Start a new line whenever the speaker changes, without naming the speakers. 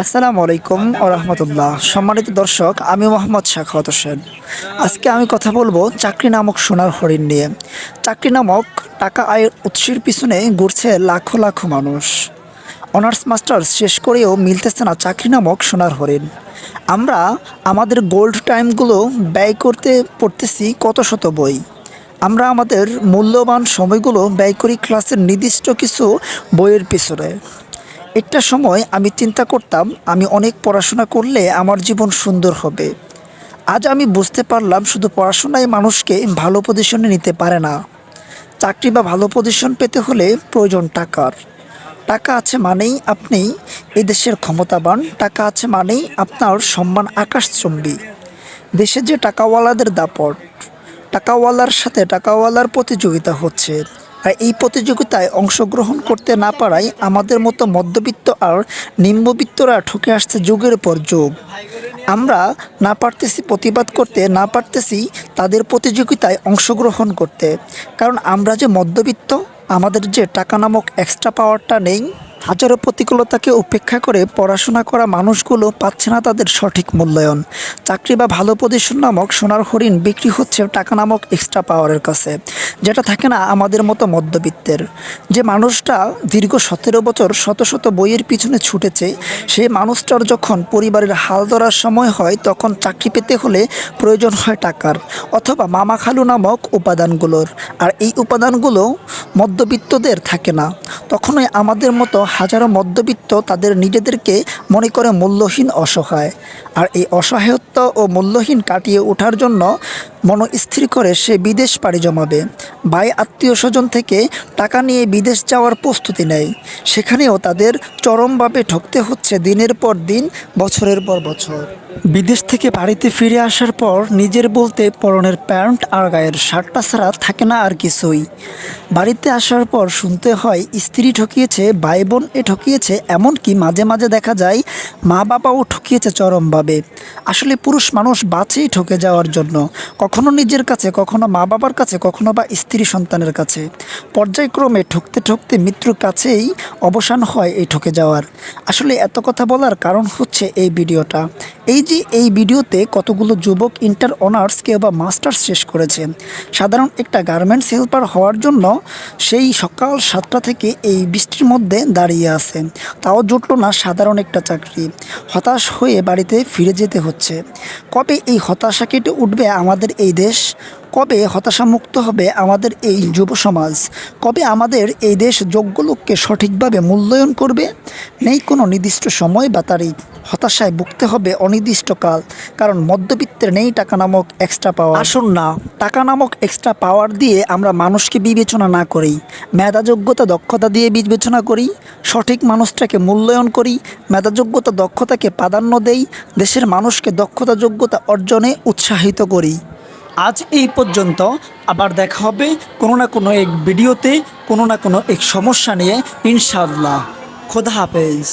আসসালামু আলাইকুম ও রহমতুল্লাহ। সম্মানিত দর্শক, আমি মোহাম্মদ সাখাওয়াত হোসেন। আজকে আমি কথা বলবো চাকরি নামক সোনার হরিণ নিয়ে। চাকরি নামক টাকা আয়ের উৎসের পিছনে ঘুরছে লাখো লাখো মানুষ। অনার্স মাস্টার্স শেষ করেও মিলতেছে না চাকরি নামক সোনার হরিণ। আমরা আমাদের গোল্ড টাইমগুলো ব্যয় করতে পড়তেছি কত শত বই। আমরা আমাদের মূল্যবান সময়গুলো ব্যয় করি ক্লাসের নির্দিষ্ট কিছু বইয়ের পিছনে। একটা সময় আমি চিন্তা করতাম আমি অনেক পড়াশোনা করলে আমার জীবন সুন্দর হবে। আজ আমি বুঝতে পারলাম শুধু পড়াশোনায় মানুষকে ভালো পজিশনে নিতে পারে না। চাকরি বা ভালো পজিশন পেতে হলে প্রয়োজন টাকার। টাকা আছে মানেই আপনি এই দেশের ক্ষমতাবান, টাকা আছে মানেই আপনার সম্মান আকাশচুম্বী। দেশে যে টাকাওয়ালাদের দাপট, টাকাওয়ালার সাথে টাকাওয়ালার প্রতিযোগিতা হচ্ছে। আর এই প্রতিযোগিতায় অংশগ্রহণ করতে না পারায় আমাদের মতো মধ্যবিত্ত আর নিম্নবিত্তরা ঠকে আসছে যুগের পর যুগ। আমরা না পারতেছি প্রতিবাদ করতে, না পারতেছি তাদের প্রতিযোগিতায় অংশগ্রহণ করতে। কারণ আমরা যে মধ্যবিত্ত, আমাদের যে টাকা নামক এক্সট্রা পাওয়ারটা নেই। হাজারো প্রতিকূলতাকে উপেক্ষা করে পড়াশোনা করা মানুষগুলো পাচ্ছে না তাদের সঠিক মূল্যায়ন। চাকরি বা ভালো পজিশন নামক সোনার হরিণ বিক্রি হচ্ছে টাকা নামক এক্সট্রা পাওয়ারের কাছে, যেটা থাকে না আমাদের মতো মধ্যবিত্তের। যে মানুষটা দীর্ঘ 17 বছর শত শত বইয়ের পিছনে ছুটেছে, সেই মানুষটার যখন পরিবারের হাল ধরার সময় হয়, তখন চাকরি পেতে হলে প্রয়োজন হয় টাকার অথবা মামা খালু নামক উপাদানগুলোর। আর এই উপাদানগুলো মধ্যবিত্তদের থাকে না। তখনই আমাদের মতো হাজারো মধ্যবিত্ত তাদের নিজেদেরকে মনে করে মূল্যহীন, অসহায়। আর এই অসহায়ত্ব ও মূল্যহীন কাটিয়ে ওঠার জন্য মনস্থির করে সে বিদেশ পাড়ি জমাবে। ভাই আত্মীয় স্বজন থেকে টাকা নিয়ে বিদেশ যাওয়ার প্রস্তুতি নেয়। সেখানেও তাদের চরমভাবে ঠকতে হচ্ছে দিনের পর দিন, বছরের পর বছর। বিদেশ থেকে বাড়িতে ফিরে আসার পর নিজের বলতে পরনের প্যান্ট আর গায়ের শার্টটা ছাড়া থাকে না আর কিছুই। বাড়িতে আসার পর শুনতে হয় স্ত্রী ঠকিয়েছে, ভাই বোন ঠকিয়েছে, এমনকি মাঝে মাঝে দেখা যায় মা বাবাও ঠকিয়েছে চরমভাবে। আসলে পুরুষ মানুষ বাঁচেই ঠকে যাওয়ার জন্য, কখনো নিজের কাছে, কখনো মা বাবার কাছে, কখনো বা স্ত্রী সন্তানের কাছে। পর্যায়ক্রমে ঠকতে ঠকতে মৃত্যুর কাছেই অবসান হয় এই ঠকে যাওয়ার। আসলে এত কথা বলার কারণ হচ্ছে এই ভিডিওটা। এই ভিডিওতে কতগুলো যুবক ইন্টার অনার্স কেউ বা মাস্টার্স শেষ করেছে। সাধারণ একটা গার্মেন্টস হেল্পার হওয়ার জন্য সেই সকাল 7টা থেকে এই বৃষ্টির মধ্যে দাঁড়িয়ে আছে, তাও জুটলো না সাধারণ একটা চাকরি। হতাশ হয়ে বাড়িতে ফিরে যেতে হচ্ছে। কবে এই হতাশা কেটে উঠবে আমাদের এই দেশ? কবে হতাশামুক্ত হবে আমাদের এই যুব সমাজ? কবে আমাদের এই দেশ যোগ্য লোককে সঠিকভাবে মূল্যায়ন করবে? নেই কোনো নির্দিষ্ট সময় বা তারিখ। হতাশায় ভুগতে হবে অনির্দিষ্টকাল, কারণ মধ্যবিত্তের নেই টাকা নামক এক্সট্রা পাওয়ার। আসুন না, টাকা নামক এক্সট্রা পাওয়ার দিয়ে আমরা মানুষকে বিবেচনা না করি, মেধা যোগ্যতা দক্ষতা দিয়ে বিবেচনা করি। সঠিক মানুষটাকে মূল্যায়ন করি, মেধা যোগ্যতা দক্ষতাকে প্রাধান্য দেই, দেশের মানুষকে দক্ষতা যোগ্যতা অর্জনে উৎসাহিত করি। আজ এই পর্যন্ত। আবার দেখা হবে কোনো না কোনো এক ভিডিওতে, কোনো না কোনো এক সমস্যা নিয়ে, ইনশাআল্লাহ। খোদা হাফেজ।